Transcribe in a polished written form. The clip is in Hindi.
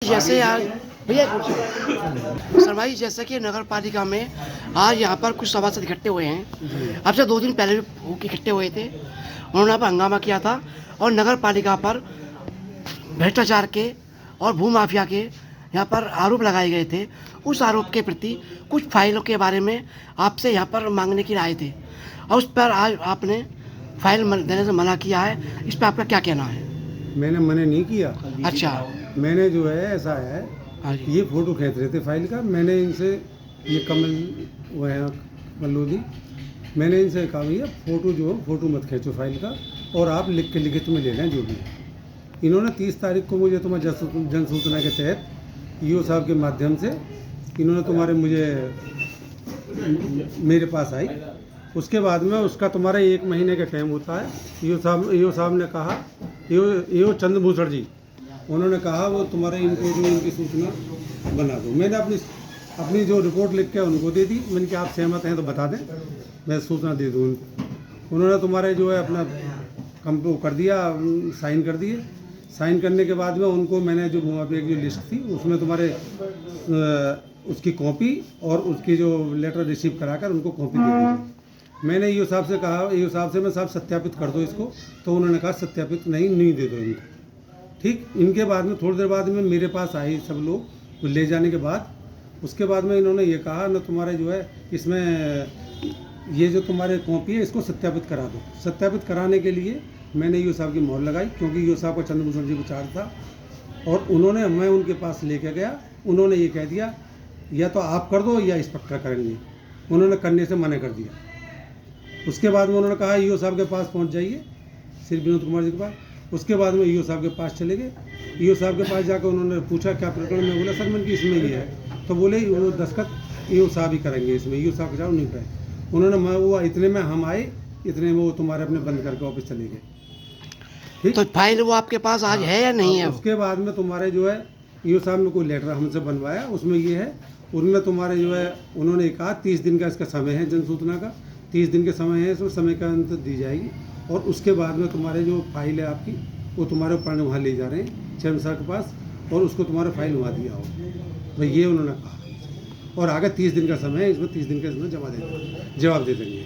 जैसे आज भैया सर भाई, जैसा कि नगर पालिका में आज यहाँ पर कुछ सभासद इकट्ठे हुए हैं। अब से 2 दिन पहले भी इकट्ठे हुए थे। उन्होंने यहाँ पर हंगामा किया था और नगर पालिका पर भ्रष्टाचार के और भू माफिया के यहाँ पर आरोप लगाए गए थे। उस आरोप के प्रति कुछ फाइलों के बारे में आपसे यहाँ पर मांगने की आए थे और उस पर आज आपने फाइल देने से मना किया है। इस पर आपका क्या कहना है? मैंने मना नहीं किया। अच्छा, मैंने जो है ऐसा है, हाँ जी, ये फ़ोटो खींच रहे थे फाइल का। मैंने इनसे ये कमल वो है मल्लोदी, मैंने इनसे कहा भैया फ़ोटो जो फ़ोटो मत खींचो फाइल का, और आप लिख के लिखित में ले लें जो भी है। इन्होंने 30 तारीख को मुझे तुम्हारे जन सूचना के तहत ईओ साहब के माध्यम से इन्होंने तुम्हारे मेरे पास आई। उसके बाद में उसका तुम्हारा 1 महीने का टाइम होता है। ईओ साहब ने कहा, ईओ चंद्रभूषण जी, उन्होंने कहा वो तुम्हारे इनको जो इनकी सूचना बना दो। मैंने अपनी जो रिपोर्ट लिख के उनको दे दी। मैंने कहा आप सहमत हैं तो बता दें, मैं सूचना दे दूँ उनको। उन्होंने तुम्हारे जो है अपना वो कर दिया, साइन कर दिए। साइन करने के बाद में उनको मैंने जो वहाँ पे एक जो लिस्ट थी उसमें तुम्हारे उसकी कॉपी और उसकी जो लेटर रिसीव कराकर उनको कॉपी दे दी। मैंने ईओ साहब से कहा, ईओ साहब से मैं साहब सत्यापित कर दो इसको, तो उन्होंने कहा सत्यापित नहीं दे दो इनको। ठीक, इनके बाद में थोड़ी देर बाद में मेरे पास आए सब लोग ले जाने के बाद। उसके बाद में इन्होंने ये कहा ना तुम्हारे जो है इसमें ये जो तुम्हारे कॉपी है इसको सत्यापित करा दो। सत्यापित कराने के लिए मैंने ईओ साहब की मोहर लगाई, क्योंकि ईओ साहब का चंद्रभूषण जी को चार्ज था। और मैं उनके पास लेके गया। उन्होंने ये कह दिया या तो आप कर दो या इंस्पेक्टर करेंगे। उन्होंने करने से मना कर दिया। उसके बाद में उन्होंने कहा ईओ साहब के पास पहुंच जाइए, श्री विनोद कुमार जी के पास। उसके बाद में ईओ साहब के पास चले गए। ईओ साहब के पास जाकर उन्होंने पूछा क्या प्रकरण में। बोला सर मैंने इसमें ये है। तो बोले वो दस्तखत ईओ साहब ही करेंगे इसमें, ईओ साहब के साथ नहीं पाए। उन्होंने वो इतने में हम आए, इतने में वो तुम्हारे अपने बंद करके ऑफिस चले गए। ठीक, तो फाइल वो आपके पास आज है या नहीं है? उसके बाद में तुम्हारे जो है ईओ साहब ने कोई लेटर हमसे बनवाया, उसमें ये है, उनमें तुम्हारे जो है उन्होंने कहा 30 दिन का इसका समय है जन सूचना का। 30 दिन के समय है, इसमें समय का अंत दी जाएगी। और उसके बाद में तुम्हारे जो फाइल है आपकी वो तुम्हारे ऊपर वहाँ ले जा रहे हैं चैन साहब के पास, और उसको तुम्हारा फाइल वहाँ दिया हो भाई, ये उन्होंने कहा। और आगे 30 दिन का समय है, इसमें 30 दिन के इसमें जवाब दे देंगे।